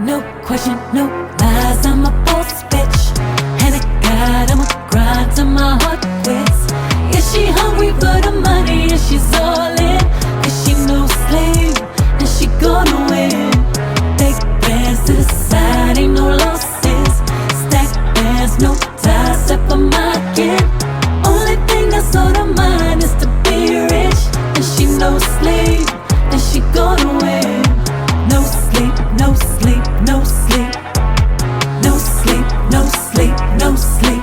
No question, no lies, I'm a boss bitch. And I got, I'ma grind till my heart quits. Is she hungry for the money? And she's all in. Is she no slave? And she gonna win. Take bands to the side, ain't no losses. Stack bands, no ties, except for my kid. Only thing that's on her mind is to be rich. And she no slave, and she gonna win. No sleep, no sleep, no sleep. No sleep, no sleep, no sleep.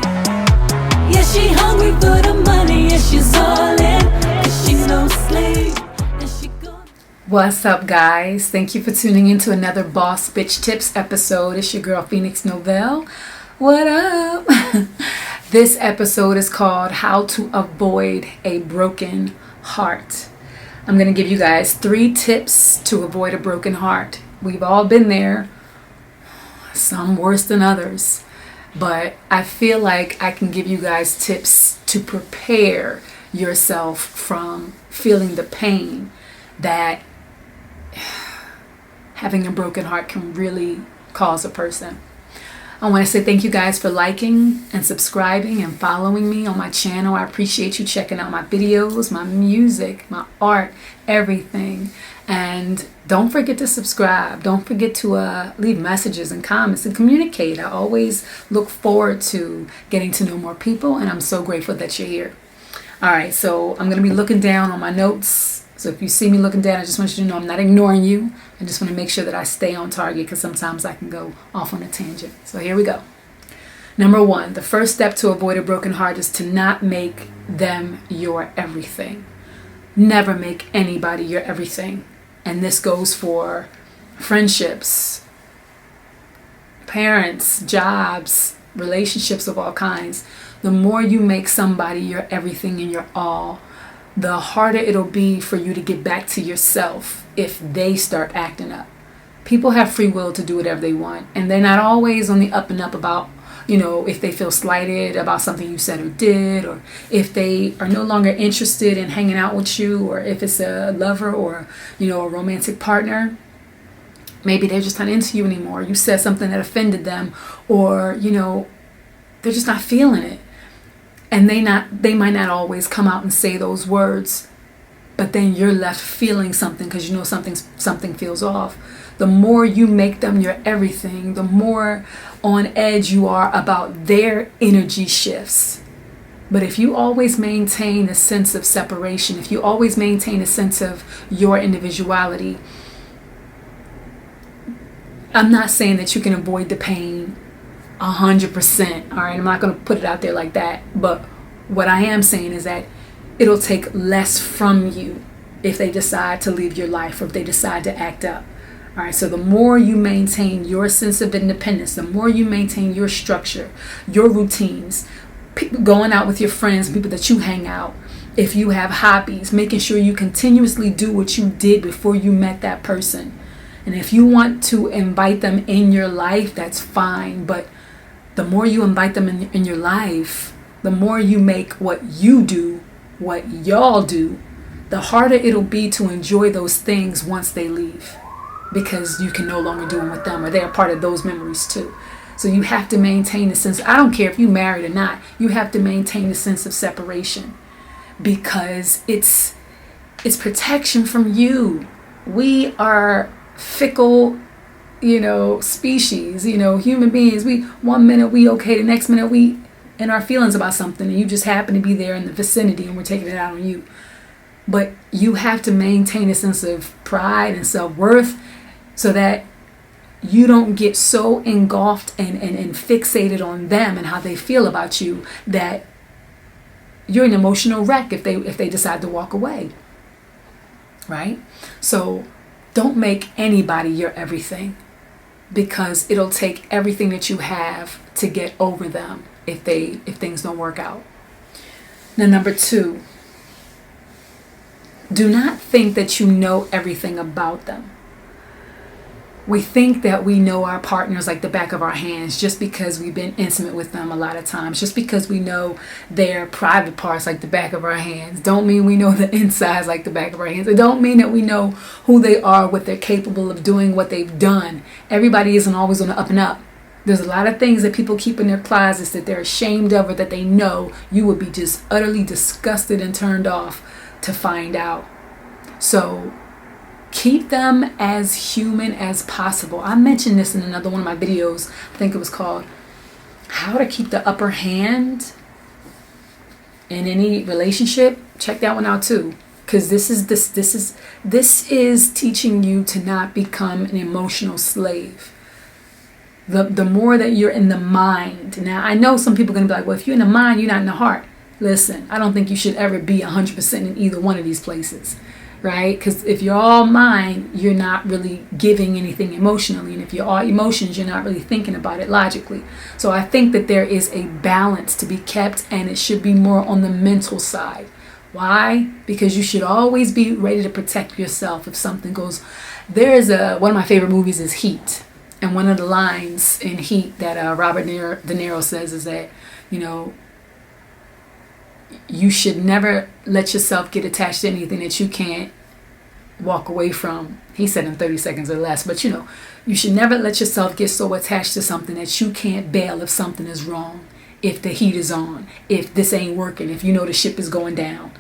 Yeah, she hungry for the money, and she's all in. Cause she no slave, and she gonna. What's up, guys? Thank you for tuning in to another Boss Bitch Tips episode. It's your girl, Phoenix Novell. What up? This episode is called How to Avoid a Broken Heart. I'm going to give you guys 3 tips to avoid a broken heart. We've all been there, some worse than others. But I feel like I can give you guys tips to prepare yourself from feeling the pain that having a broken heart can really cause a person. I want to say thank you guys for liking and subscribing and following me on my channel. I appreciate you checking out my videos, my music, my art, everything. And don't forget to subscribe. Don't forget to leave messages and comments and communicate. I always look forward to getting to know more people, and I'm so grateful that you're here. All right, so I'm going to be looking down on my notes. So if you see me looking down, I just want you to know I'm not ignoring you. I just want to make sure that I stay on target because sometimes I can go off on a tangent. So here we go. Number 1, the first step to avoid a broken heart is to not make them your everything. Never make anybody your everything. And this goes for friendships, parents, jobs, relationships of all kinds. The more you make somebody your everything and your all, the harder it'll be for you to get back to yourself if they start acting up. People have free will to do whatever they want, and they're not always on the up and up about, if they feel slighted about something you said or did, or if they are no longer interested in hanging out with you, or if it's a lover or, a romantic partner. Maybe they're just not into you anymore. You said something that offended them, or, they're just not feeling it. And they might not always come out and say those words, but then you're left feeling something because something feels off. The more you make them your everything, the more on edge you are about their energy shifts. But if you always maintain a sense of separation, if you always maintain a sense of your individuality, I'm not saying that you can avoid the pain 100%. All right, I'm not going to put it out there like that, but what I am saying is that it'll take less from you if they decide to leave your life or if they decide to act up. All right, so the more you maintain your sense of independence, the more you maintain your structure, your routines, going out with your friends, people that you hang out, if you have hobbies, making sure you continuously do what you did before you met that person. And if you want to invite them in your life, that's fine, but the more you invite them in your life, the more you make what you do, what y'all do, the harder it'll be to enjoy those things once they leave, because you can no longer do them with them, or they're part of those memories too. So you have to maintain a sense, I don't care if you're married or not, you have to maintain a sense of separation, because it's protection from you. We are fickle species, human beings. We 1 minute we okay, the next minute we in our feelings about something, and you just happen to be there in the vicinity and we're taking it out on you. But you have to maintain a sense of pride and self-worth so that you don't get so engulfed and fixated on them and how they feel about you that you're an emotional wreck if they decide to walk away. Right? So don't make anybody your everything, because it'll take everything that you have to get over them if things don't work out. Now, number 2, do not think that you know everything about them. We think that we know our partners like the back of our hands just because we've been intimate with them a lot of times. Just because we know their private parts like the back of our hands don't mean we know the insides like the back of our hands. It don't mean that we know who they are, what they're capable of doing, what they've done. Everybody isn't always on the up and up. There's a lot of things that people keep in their closets that they're ashamed of, or that they know you would be just utterly disgusted and turned off to find out. So keep them as human as possible. I mentioned this in another one of my videos. I think it was called How to Keep the Upper Hand in Any Relationship. Check that one out too. Because this is teaching you to not become an emotional slave. The more that you're in the mind. Now, I know some people are going to be like, well, if you're in the mind, you're not in the heart. Listen, I don't think you should ever be 100% in either one of these places. Right? Because if you're all mind, you're not really giving anything emotionally. And if you're all emotions, you're not really thinking about it logically. So I think that there is a balance to be kept, and it should be more on the mental side. Why? Because you should always be ready to protect yourself if something goes. One of my favorite movies is Heat. And one of the lines in Heat that Robert De Niro says is that, you should never let yourself get attached to anything that you can't walk away from. He said in 30 seconds or less. But you should never let yourself get so attached to something that you can't bail if something is wrong, if the heat is on, if this ain't working, if the ship is going down.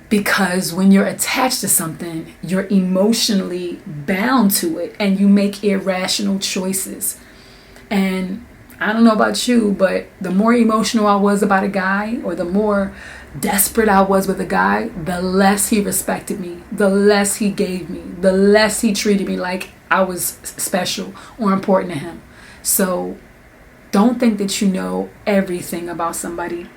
Because when you're attached to something, you're emotionally bound to it, and you make irrational choices. And I don't know about you, but the more emotional I was about a guy, or the more desperate I was with a guy, the less he respected me, the less he gave me, the less he treated me like I was special or important to him. So don't think that you know everything about somebody.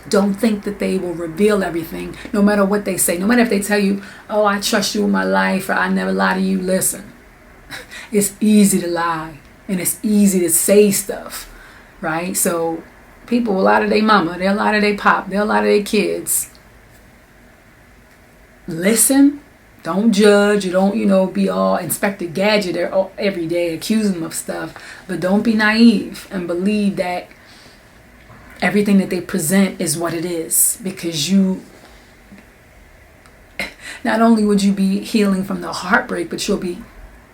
Don't think that they will reveal everything, no matter what they say. No matter if they tell you, oh, I trust you with my life, or I never lie to you. Listen, it's easy to lie. And it's easy to say stuff, right? So people will lie to their mama, they'll lie to their pop, they'll lie to their kids. Listen, don't judge, you don't, be all Inspector Gadget there every day accusing them of stuff. But don't be naive and believe that everything that they present is what it is. Because not only would you be healing from the heartbreak, but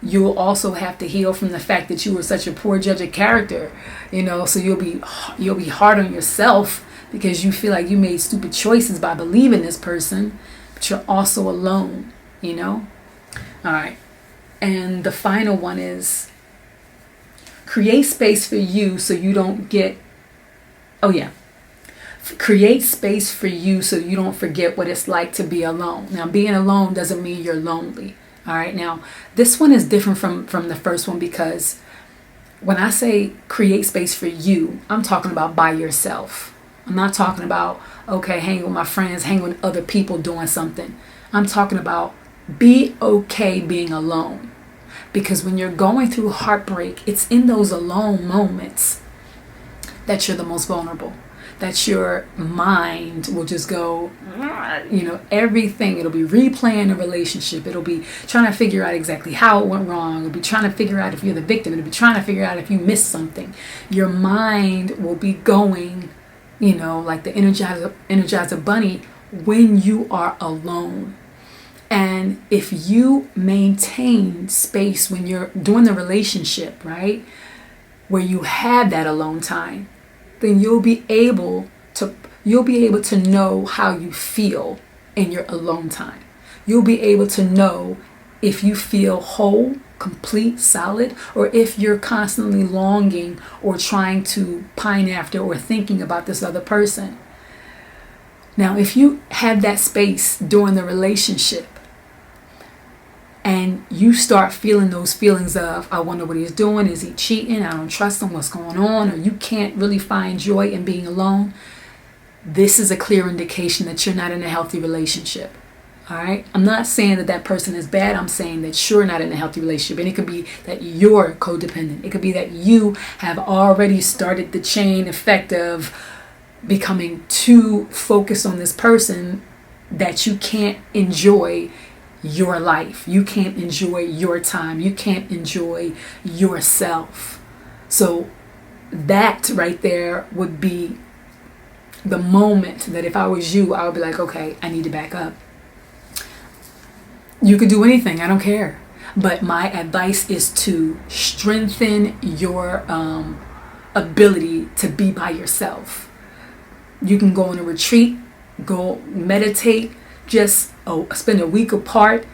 you'll also have to heal from the fact that you were such a poor judge of character, so you'll be hard on yourself because you feel like you made stupid choices by believing this person, but you're also alone, All right. And the final one is create space for you so you don't get, create space for you so you don't forget what it's like to be alone. Now, being alone doesn't mean you're lonely. All right, now this one is different from the first one, because when I say create space for you, I'm talking about by yourself. I'm not talking about, hanging with my friends, hanging with other people doing something. I'm talking about be okay being alone. Because when you're going through heartbreak, it's in those alone moments that you're the most vulnerable. That your mind will just go, everything. It'll be replaying the relationship. It'll be trying to figure out exactly how it went wrong. It'll be trying to figure out if you're the victim. It'll be trying to figure out if you missed something. Your mind will be going, like the Energizer Bunny when you are alone. And if you maintain space when you're doing the relationship, right, where you have that alone time, then you'll be able to know how you feel in your alone time. You'll be able to know if you feel whole, complete, solid, or if you're constantly longing or trying to pine after or thinking about this other person. Now, if you have that space during the relationship and you start feeling those feelings of, I wonder what he's doing, is he cheating, I don't trust him, what's going on, or you can't really find joy in being alone, this is a clear indication that you're not in a healthy relationship. All right? I'm not saying that person is bad. I'm saying that you're not in a healthy relationship. And it could be that you're codependent. It could be that you have already started the chain effect of becoming too focused on this person that you can't enjoy your life. You can't enjoy your time. You can't enjoy yourself. So that right there would be the moment that if I was you, I would be like, okay, I need to back up. You could do anything. I don't care. But my advice is to strengthen your ability to be by yourself. You can go on a retreat, go meditate, just spend a week apart.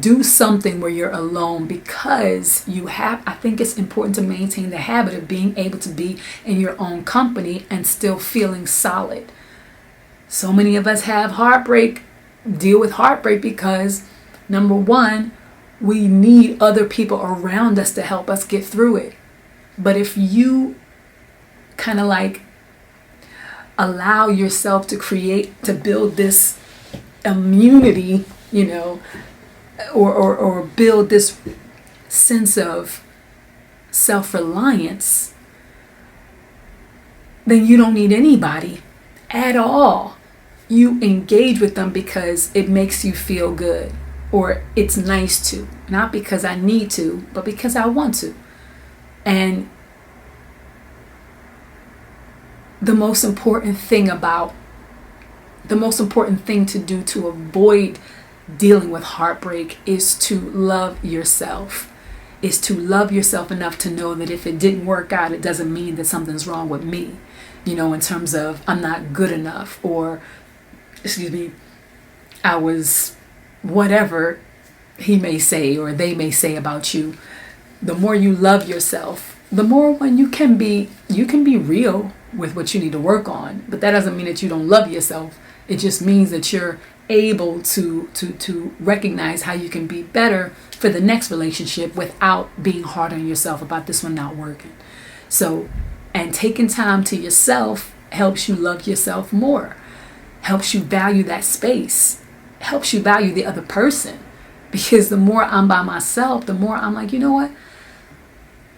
Do something where you're alone, because I think it's important to maintain the habit of being able to be in your own company and still feeling solid. So many of us have deal with heartbreak because, number one, we need other people around us to help us get through it. But if you kind of like allow yourself to build this immunity, or build this sense of self-reliance, then you don't need anybody at all. You engage with them because it makes you feel good, or it's nice to, not because I need to, but because I want to. And the most important thing to do to avoid dealing with heartbreak is to love yourself. Is to love yourself enough to know that if it didn't work out, it doesn't mean that something's wrong with me. In terms of I'm not good enough, or I was whatever he may say or they may say about you. The more you love yourself, the more when you can be real with what you need to work on. But that doesn't mean that you don't love yourself. It just means that you're able to recognize how you can be better for the next relationship without being hard on yourself about this one not working. So, and taking time to yourself helps you love yourself more, helps you value that space, helps you value the other person. Because the more I'm by myself, the more I'm like, you know what?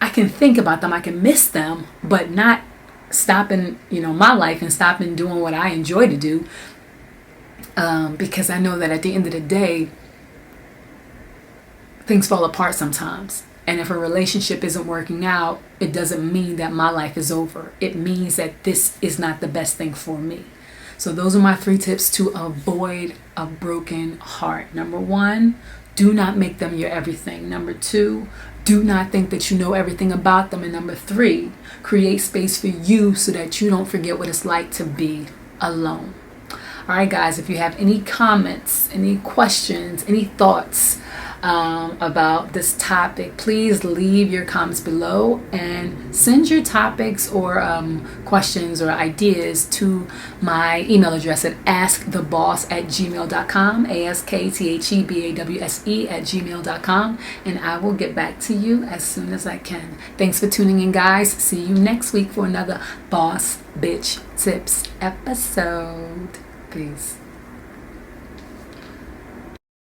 I can think about them, I can miss them, but not stopping, my life and stopping doing what I enjoy to do. Because I know that at the end of the day, things fall apart sometimes. And if a relationship isn't working out, it doesn't mean that my life is over. It means that this is not the best thing for me. So those are my 3 tips to avoid a broken heart. Number 1, do not make them your everything. Number 2, do not think that you know everything about them. And number 3, create space for you so that you don't forget what it's like to be alone. All right, guys, if you have any comments, any questions, any thoughts about this topic, please leave your comments below and send your topics or questions or ideas to my email address at asktheboss@gmail.com, askthebawse@gmail.com, and I will get back to you as soon as I can. Thanks for tuning in, guys. See you next week for another Boss Bitch Tips episode. Peace.